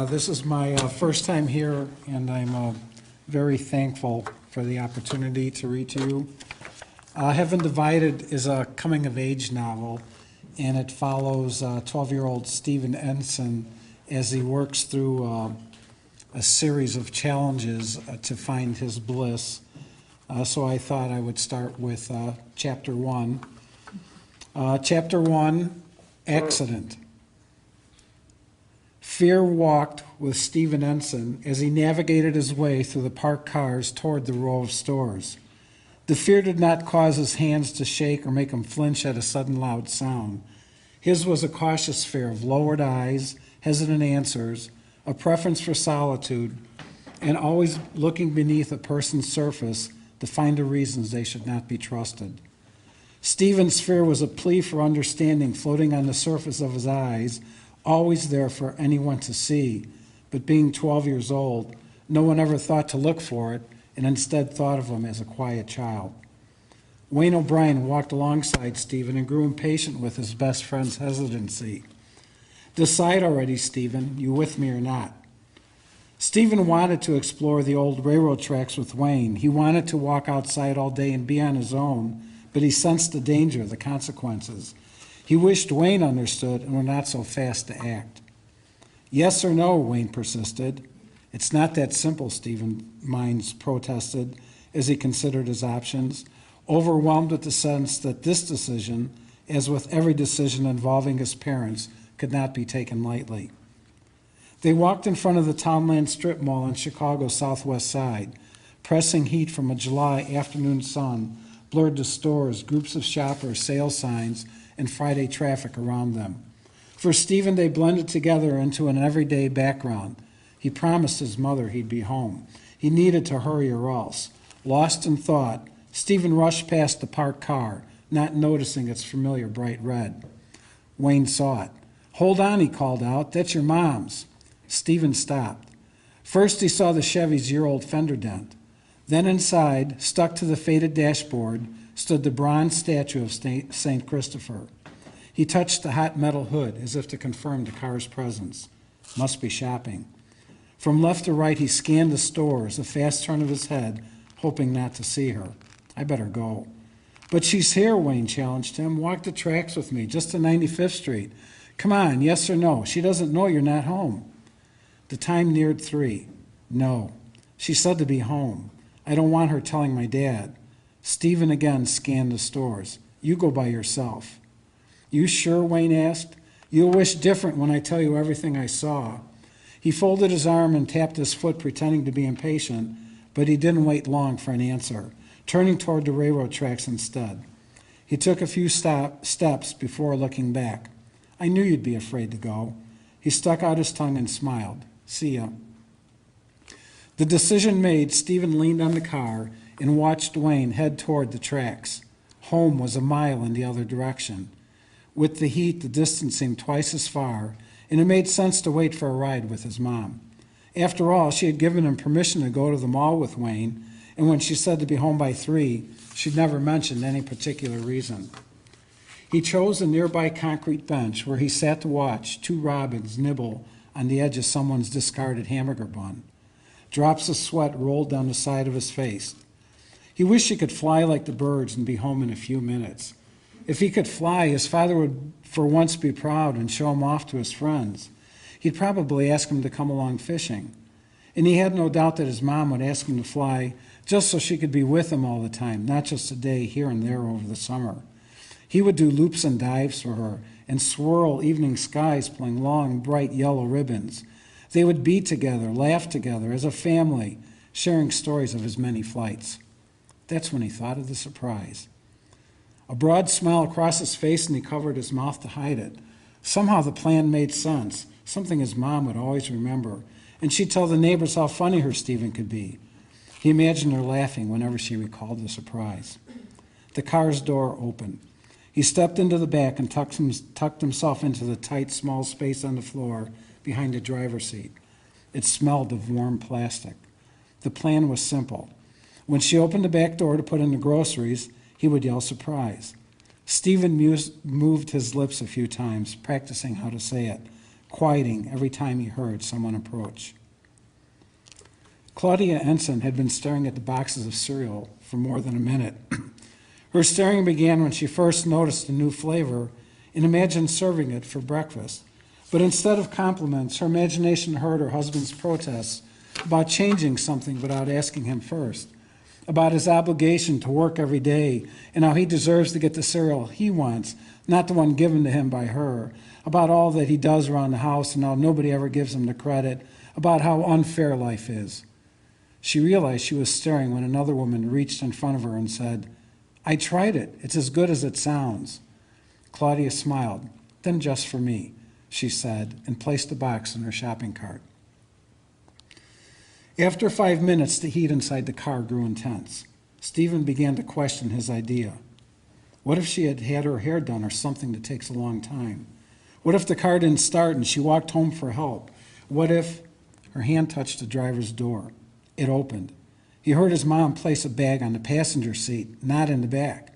This is my first time here, and I'm very thankful for the opportunity to read to you. Heaven Divided is a coming-of-age novel, and it follows 12-year-old Stephen Ensign as he works through a series of challenges to find his bliss. So I thought I would start with Chapter 1. Chapter 1, Accident. Fear walked with Stephen Ensign as he navigated his way through the parked cars toward the row of stores. The fear did not cause his hands to shake or make him flinch at a sudden loud sound. His was a cautious fear of lowered eyes, hesitant answers, a preference for solitude, and always looking beneath a person's surface to find the reasons they should not be trusted. Stephen's fear was a plea for understanding floating on the surface of his eyes, always there for anyone to see, but being 12 years old, no one ever thought to look for it and instead thought of him as a quiet child. Wayne O'Brien walked alongside Stephen and grew impatient with his best friend's hesitancy. Decide already, Stephen, you with me or not? Stephen wanted to explore the old railroad tracks with Wayne. He wanted to walk outside all day and be on his own, but he sensed the danger, the consequences. He wished Wayne understood and were not so fast to act. Yes or no, Wayne persisted. It's not that simple, Stephen Mines protested as he considered his options, overwhelmed with the sense that this decision, as with every decision involving his parents, could not be taken lightly. They walked in front of the Townland Strip Mall on Chicago's southwest side. Pressing heat from a July afternoon sun blurred the stores, groups of shoppers, sales signs, and Friday traffic around them. For Stephen, they blended together into an everyday background. He promised his mother he'd be home. He needed to hurry or else. Lost in thought, Stephen rushed past the parked car, not noticing its familiar bright red. Wayne saw it. Hold on, he called out. That's your mom's. Stephen stopped. First, he saw the Chevy's year-old fender dent. Then inside, stuck to the faded dashboard, stood the bronze statue of St. Christopher. He touched the hot metal hood as if to confirm the car's presence. Must be shopping. From left to right, he scanned the stores, a fast turn of his head, hoping not to see her. I better go. But she's here, Wayne challenged him. Walk the tracks with me, just to 95th Street. Come on, yes or no? She doesn't know you're not home. The time neared 3. No. She said to be home. I don't want her telling my dad. Stephen again scanned the stores. You go by yourself. You sure? Wayne asked. You'll wish different when I tell you everything I saw. He folded his arm and tapped his foot, pretending to be impatient, but he didn't wait long for an answer, turning toward the railroad tracks instead. He took a few steps before looking back. I knew you'd be afraid to go. He stuck out his tongue and smiled. See ya. The decision made, Stephen leaned on the car and watched Wayne head toward the tracks. Home was a mile in the other direction. With the heat, the distance seemed twice as far, and it made sense to wait for a ride with his mom. After all, she had given him permission to go to the mall with Wayne, and when she said to be home by 3, she'd never mentioned any particular reason. He chose a nearby concrete bench where he sat to watch 2 robins nibble on the edge of someone's discarded hamburger bun. Drops of sweat rolled down the side of his face. He wished he could fly like the birds and be home in a few minutes. If he could fly, his father would for once be proud and show him off to his friends. He'd probably ask him to come along fishing. And he had no doubt that his mom would ask him to fly just so she could be with him all the time, not just a day here and there over the summer. He would do loops and dives for her and swirl evening skies pulling long, bright yellow ribbons. They would be together, laugh together as a family, sharing stories of his many flights. That's when he thought of the surprise. A broad smile crossed his face and he covered his mouth to hide it. Somehow the plan made sense, something his mom would always remember, and she'd tell the neighbors how funny her Stephen could be. He imagined her laughing whenever she recalled the surprise. The car's door opened. He stepped into the back and tucked himself into the tight, small space on the floor behind the driver's seat. It smelled of warm plastic. The plan was simple. When she opened the back door to put in the groceries, he would yell surprise. Stephen moved his lips a few times, practicing how to say it. quieting every time he heard someone approach. Claudia Ensign had been staring at the boxes of cereal for more than a minute. Her staring began when she first noticed a new flavor and imagined serving it for breakfast. But instead of compliments, her imagination heard her husband's protests about changing something without asking him first, about his obligation to work every day and how he deserves to get the cereal he wants, not the one given to him by her, about all that he does around the house and how nobody ever gives him the credit, about how unfair life is. She realized she was staring when another woman reached in front of her and said, "I tried it. It's as good as it sounds." Claudia smiled. "Then just for me," she said, and placed the box in her shopping cart. After 5 minutes, the heat inside the car grew intense. Stephen began to question his idea. What if she had had her hair done or something that takes a long time? What if the car didn't start and she walked home for help? What if her hand touched the driver's door? It opened. He heard his mom place a bag on the passenger seat, not in the back.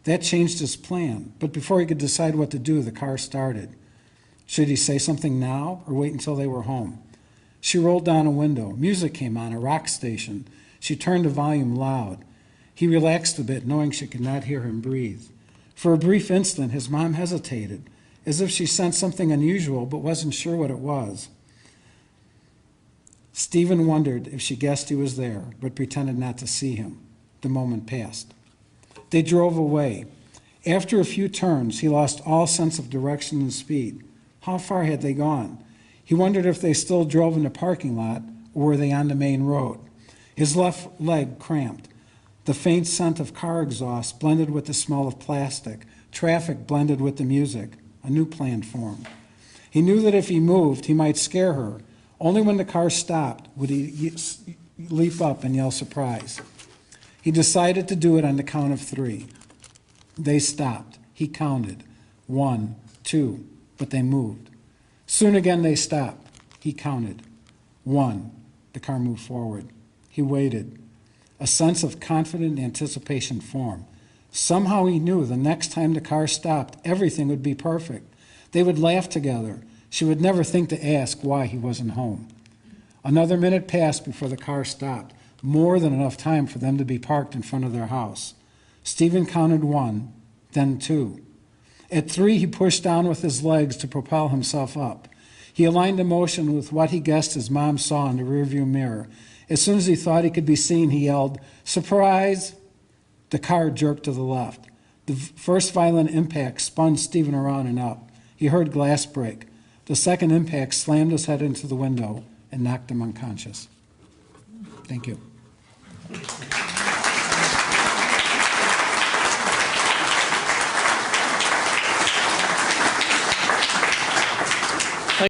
That changed his plan, but before he could decide what to do, the car started. Should he say something now or wait until they were home? She rolled down a window. Music came on, a rock station. She turned the volume loud. He relaxed a bit, knowing she could not hear him breathe. For a brief instant, his mom hesitated, as if she sensed something unusual but wasn't sure what it was. Stephen wondered if she guessed he was there, but pretended not to see him. The moment passed. They drove away. After a few turns, he lost all sense of direction and speed. How far had they gone? He wondered if they still drove in the parking lot, or were they on the main road. His left leg cramped. The faint scent of car exhaust blended with the smell of plastic. Traffic blended with the music. A new plan formed. He knew that if he moved, he might scare her. Only when the car stopped would he leap up and yell surprise. He decided to do it on the count of 3. They stopped. He counted. 1, 2, but they moved. Soon again they stopped. He counted. 1. The car moved forward. He waited. A sense of confident anticipation formed. Somehow he knew the next time the car stopped, everything would be perfect. They would laugh together. She would never think to ask why he wasn't home. Another minute passed before the car stopped, more than enough time for them to be parked in front of their house. Stephen counted 1, then 2. At 3, he pushed down with his legs to propel himself up. He aligned the motion with what he guessed his mom saw in the rearview mirror. As soon as he thought he could be seen, he yelled, "Surprise!" The car jerked to the left. The first violent impact spun Stephen around and up. He heard glass break. The second impact slammed his head into the window and knocked him unconscious. Thank you.